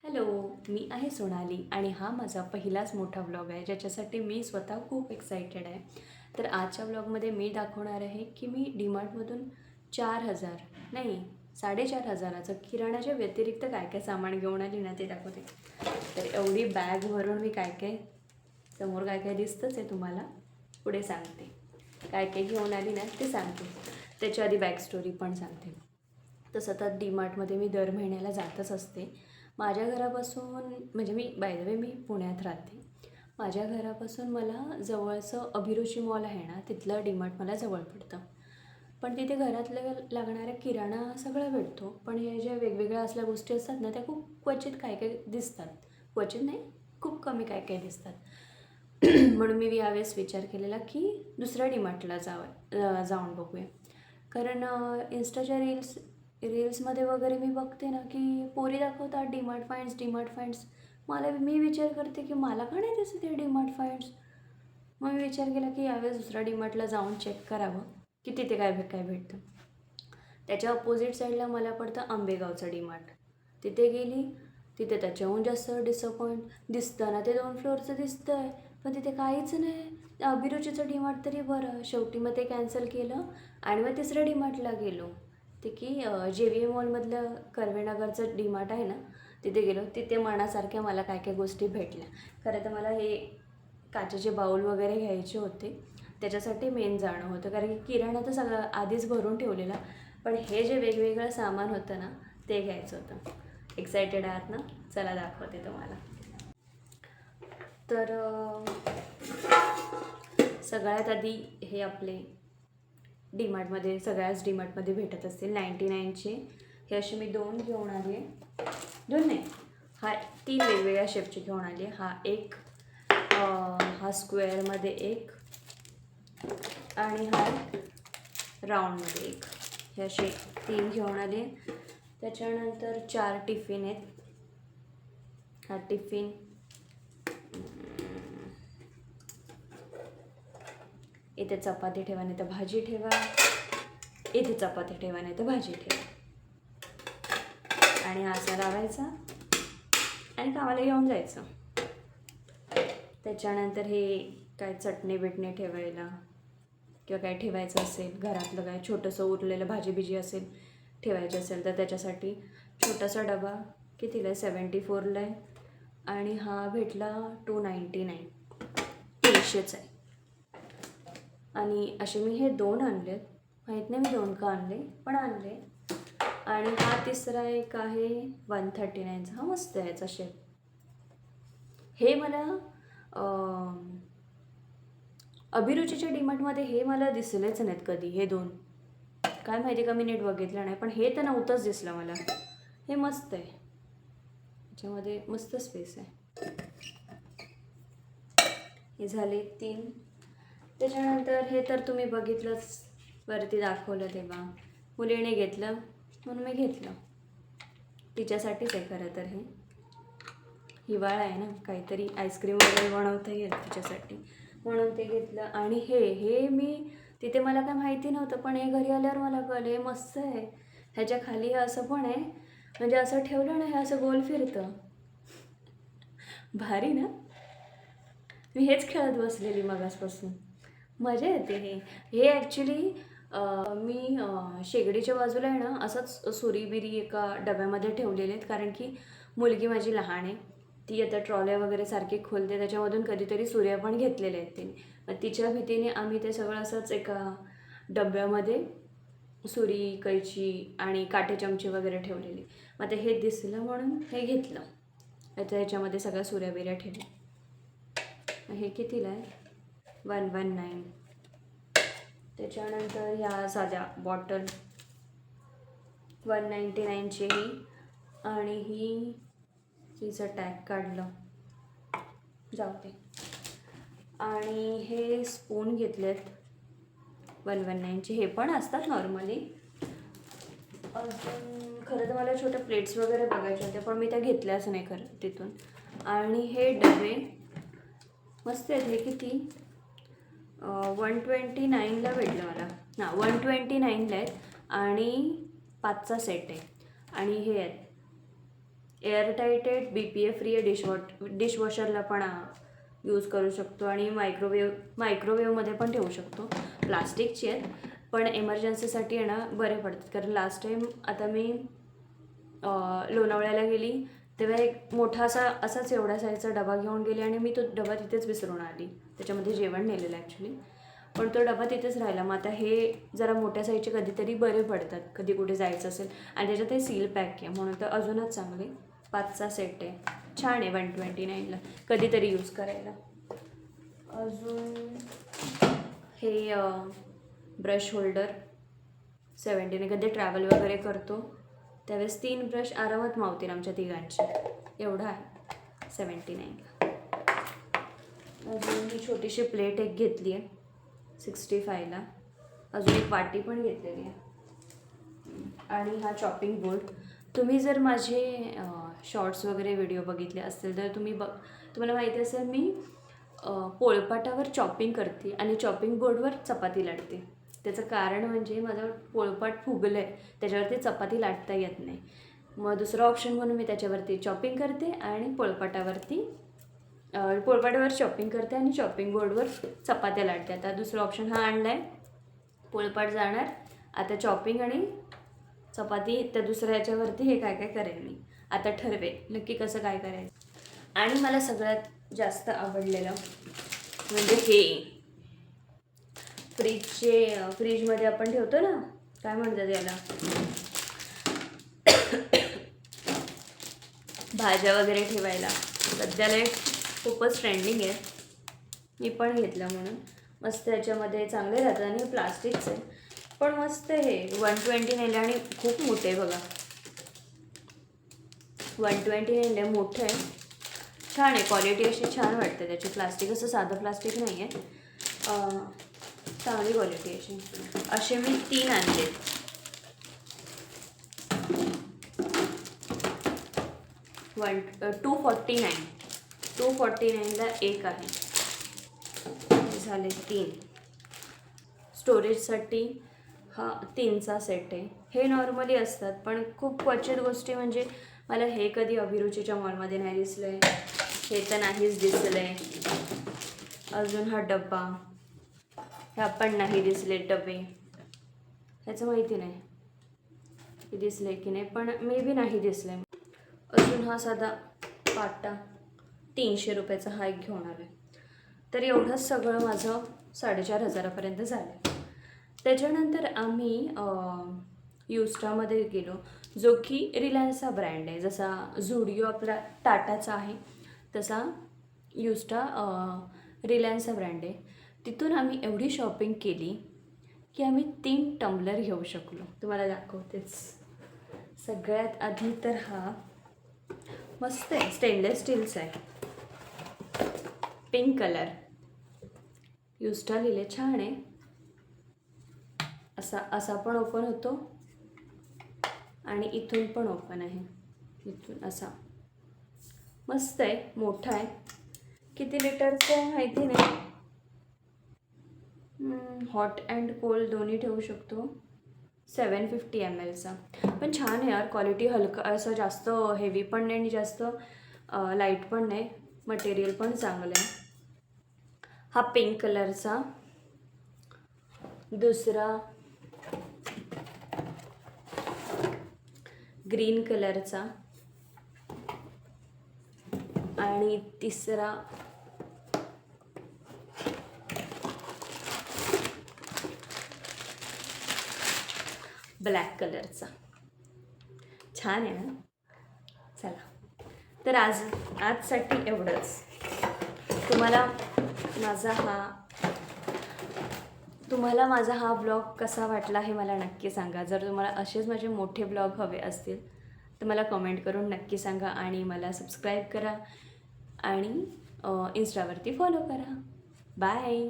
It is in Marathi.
हॅलो, मी आहे सोनाली आणि हा माझा पहिलाच मोठा व्लॉग आहे ज्याच्यासाठी मी स्वतः खूप एक्सायटेड आहे. तर आजच्या व्लॉगमध्ये मी दाखवणार आहे की मी डीमार्टमधून 4,000 नाही 4,500चं किराणाच्या व्यतिरिक्त काय काय सामान घेऊन आली ना ते दाखवते. तर एवढी बॅग भरून मी काय काय समोर काय काय दिसतंच आहे तुम्हाला, पुढे सांगते. काय काय घेऊन आली ना ते सांगते. त्याच्या आधी बॅक स्टोरी पण सांगते. तर सतत डीमार्टमध्ये मी दर महिन्याला जातच असते. माझ्या घरापासून म्हणजे मी बाय द वे मी पुण्यात राहते. माझ्या घरापासून मला जवळचं अभिरुची मॉल आहे ना, तिथलं डीमार्ट मला जवळ पडतं. पण तिथे घरातल्या लागणाऱ्या किराणा सगळं भेटतो. पण हे ज्या वेगवेगळ्या असल्या गोष्टी असतात ना, त्या खूप क्वचित काय काय दिसतात. क्वचित नाही, खूप कमी काय काय दिसतात. म्हणून मी यावेळेस विचार केलेला की दुसऱ्या डीमार्टला जाऊन बघूया. कारण इन्स्टाच्या रील्समध्ये वगैरे मी बघते ना की पोरी दाखवतात डीमार्ट फाइंड्स. मी विचार करते की मला का नाही दिसत हे डीमार्ट फाइंड्स. मग मी विचार केला की यावेळेस दुसऱ्या डीमार्टला जाऊन चेक करावं की तिथे काय भेटतं. त्याच्या अपोजिट साईडला मला पडतं आंबेगावचं डीमार्ट. तिथे गेली, तिथे त्याच्याहून जास्त डिसअपॉइंट दिसताना ते 2 फ्लोअरचं दिसतं आहे, पण तिथे काहीच नाही. अभिरुचीचं डीमार्ट तरी बरं. शेवटी मग ते कॅन्सल केलं आणि मग तिसऱ्या डीमार्टला गेलो. ते की JVM मॉलमधलं कर्वेनगरचं डीमार्ट आहे ना, तिथे गेलो. तिथे मनासारख्या मला काय काय गोष्टी भेटल्या. खरं तर मला हे काचेचे बाऊल वगैरे घ्यायचे होते, त्याच्यासाठी मेन जाणं होतं. कारण की किराणा तर सगळं आधीच भरून ठेवलेला, पण हे जे वेगवेगळं सामान होतं ना ते घ्यायचं होतं. एक्सायटेड आहात ना? चला दाखवते तुम्हाला. तर सगळ्यात आधी हे आपले सगळ्याच डीमार्टमध्ये भेटत असतील 99चे. हे असे मी 2 घेऊन आले. 2 नाही, हा 3 वेगवेगळ्या शेपचे घेऊन आले. हा स्क्वेअरमध्ये एक आणि हा राऊंडमध्ये एक. हे असे 3 घेऊन आले. त्याच्यानंतर 4 टिफिन आहेत. हा टिफिन इथे चपाती ठेवा नाही तर भाजी ठेवा, इथे चपाती ठेवा नाही तर भाजी ठेवा, आणि असा लावायचा आणि कामाला घेऊन जायचं. त्याच्यानंतर हे काय चटणी बिटणी ठेवायला किंवा काय ठेवायचं असेल, घरातलं काय छोटंसं उरलेलं भाजी असेल ठेवायचं असेल तर त्याच्यासाठी छोटासा डबा. कितीला आहे? 74ला आहे. आणि हा भेटला 299, 300च आहे. आणि असे मी हे 2 आणलेत. माहीत नाही मी 2 का आणले, पण आणले. आणि हा तिसरा एक आहे 139चा. हा मस्त आहे याचा शेप. हे मला अभिरुचीच्या डीमार्टमध्ये हे मला दिसलेच नाहीत कधी. हे 2 काय माहिती का मी नीट बघितलं नाही, पण हे तर नव्हतंच दिसलं मला. हे मस्त आहे, याच्यामध्ये मस्त स्पेस आहे. हे झाले 3. त्याच्यानंतर हे तर तुम्ही बघितलंच, वरती दाखवलं तेव्हा मुलीने घेतलं म्हणून मी घेतलं. तिच्यासाठीच आहे खरं तर. हे हिवाळा आहे ना, काहीतरी आईस्क्रीम वगैरे बनवता येईल तिच्यासाठी म्हणून ते घेतलं. आणि हे मी तिथे मला काय माहिती नव्हतं, पण हे घरी आल्यावर मला कळलं हे मस्त आहे. ह्याच्या खाली हे असं पण आहे, म्हणजे असं ठेवलं ना हे असं गोल फिरतं. भारी ना. मी हेच खेळत बसलेली मगासपासून. मजा येते. हे ॲक्च्युली मी शेगडीच्या बाजूला आहे ना असंच सुरीबिरी एका डब्यामध्ये ठेवलेले आहेत. कारण की मुलगी माझी लहान आहे, ती आता ट्रॉल्या वगैरे सारखी खोलते, त्याच्यामधून कधीतरी सुऱ्या पण घेतलेल्या आहेत तिने. मग तिच्या भीतीने आम्ही ते सगळं असंच एका डब्यामध्ये सुरी, कैची आणि काटे चमचे वगैरे ठेवलेले. मग ते हे दिसलं म्हणून हे घेतलं. आता ह्याच्यामध्ये सगळ्या सुऱ्या बिऱ्या ठेवल्या. हे कितीला आहे? 119. त्याच्यानंतर ह्या साध्या बॉटल 199ची ही. आणि हिचं टॅग काढलं, जाऊ दे. आणि हे स्पून घेतलेत 119चे. हे पण असतात नॉर्मली. अजून खरं तर मला छोट्या प्लेट्स वगैरे बघायच्या होत्या, पण मी त्या घेतल्याच नाही खरं तिथून. आणि हे डबे मस्त आहेत. हे किती? 129ला भेटलं मला. 129ला आहेत आणि 5चा सेट आहे. आणि हे आहेत एअरटाईटेड BPA फ्री आहे. डिशवॉशरला पण यूज करू शकतो आणि मायक्रोवेवमध्ये पण ठेवू शकतो. प्लास्टिकची आहेत पण एमर्जन्सीसाठी आहे ना बरे पडतात. कारण लास्ट टाईम आता मी लोणावळ्याला गेली तेव्हा एक मोठा असाच एवढ्या साईजचा डबा घेऊन गेली आणि मी तो डबा तिथेच विसरून आली. त्याच्यामध्ये जेवण नेलेलं ॲक्च्युली, पण तो डबा तिथेच राहिला. मग आता हे जरा मोठ्या साईजचे कधीतरी बरे पडतात, कधी कुठे जायचं असेल. आणि त्याच्यात हे सील पॅक आहे म्हणून तर अजूनच चांगले. 5चा सेट आहे, छान आहे 129ला कधीतरी यूज करायला. अजून हे ब्रश होल्डर 70ने. कधी ट्रॅव्हल वगैरे करतो त्यावेळेस 3 ब्रश आरामात मावतील आमच्या तिघांचे. एवढा आहे 79ला. अजून ही छोटीशी प्लेट एक घेतली आहे 65ला. अजून एक वाटी पण घेतलेली आहे. आणि हा चॉपिंग बोर्ड. तुम्ही जर माझे शॉर्ट्स वगैरे व्हिडिओ बघितले असतील तर तुम्हाला माहिती असेल मी पोळपाटावर चॉपिंग करते आणि चॉपिंग बोर्डवर चपाती लाटते. त्याचं कारण म्हणजे माझं पोळपाट फुगलं आहे, त्याच्यावरती चपाती लाटता येत नाही. मग दुसरं ऑप्शन म्हणून मी त्याच्यावरती चॉपिंग करते आणि पोळपाटावर चॉपिंग करते आणि चॉपिंग बोर्डवर चपात्या लाटते. आता दुसरा ऑप्शन हा आणला आहे. पोळपाट जाणार, आता चॉपिंग आणि चपाती त्या दुसऱ्या याच्यावरती हे काय काय करेन मी. आता ठरवेल नक्की कसं काय करायचं. आणि मला सगळ्यात जास्त आवडलेलं म्हणजे हे फ्रीजमध्ये आपण ठेवतो ना, काय म्हणतात याला, भाज्या वगैरे ठेवायला. सध्याला खूपच ट्रेंडिंग आहे, मी पण घेतलं म्हणून. मस्त याच्यामध्ये चांगले राहतात आणि प्लास्टिकचं आहे पण मस्त. हे 129 आणि खूप मोठं आहे बघा. 129 मोठं आहे, छान आहे. क्वालिटी अशी छान वाटते त्याची. प्लास्टिक असं साधं प्लास्टिक नाही आहे, चांगली क्वालिटी अशी. असे मी 3 आणले. $249ला एक आहे. झाले 3. स्टोरेजसाठी हा 3चा सेट आहे. हे नॉर्मली असतात पण खूप क्वचित गोष्टी, म्हणजे मला हे कधी अभिरुचीच्या मॉलमध्ये नाही दिसलं आहे, हे तर नाहीच दिसलं आहे. अजून हा डब्बा, ह्या पण नाही दिसले डबे. ह्याचं माहिती नाही की दिसले की नाही, पण मे बी नाही दिसले. अजून हा साधा पाटा 300 रुपयाचा हा एक घेऊन आला आहे. तर एवढंच सगळं माझं 4,500पर्यंत झालं. त्याच्यानंतर आम्ही युस्टामध्ये गेलो, जो की रिलायन्सचा ब्रँड आहे. जसा झुडिओ आपला टाटाचा आहे तसा युस्टा रिलायन्सचा ब्रँड आहे. तिथून आम्ही एवढी शॉपिंग केली की आम्ही 3 टम्बलर घेऊ शकलो. तुम्हाला दाखवतेच. सगळ्यात आधी तर हा मस्त आहे, स्टेनलेस स्टीलचा आहे, पिंक कलर, युस्टा लिहिले, छान आहे. असा पण ओपन होतो आणि इथून पण ओपन आहे. इथून असा मस्त आहे, मोठा आहे. किती लिटरचं आहे माहिती नाही. हॉट अँड कोल्ड दोन्ही ठेवू शकतो. 750 mlचा. पण छान आहे यार, क्वालिटी. हलका, असं जास्त हेवी पण नाही आणि जास्त लाईट पण नाही. मटेरियल पण चांगलं आहे. हा पिंक कलरचा. दुसरा ग्रीन कलरचा आणि तिसरा ब्लॅक कलरचा. छान आहे ना. चला, तर आजसाठी एवढंच. तुम्हाला माझा हा ब्लॉग कसा वाटला हे मला नक्की सांगा. जर तुम्हाला असेच माझे मोठे ब्लॉग हवे असतील तर मला कमेंट करून नक्की सांगा. आणि मला सबस्क्राईब करा आणि इंस्टावरती फॉलो करा. बाय.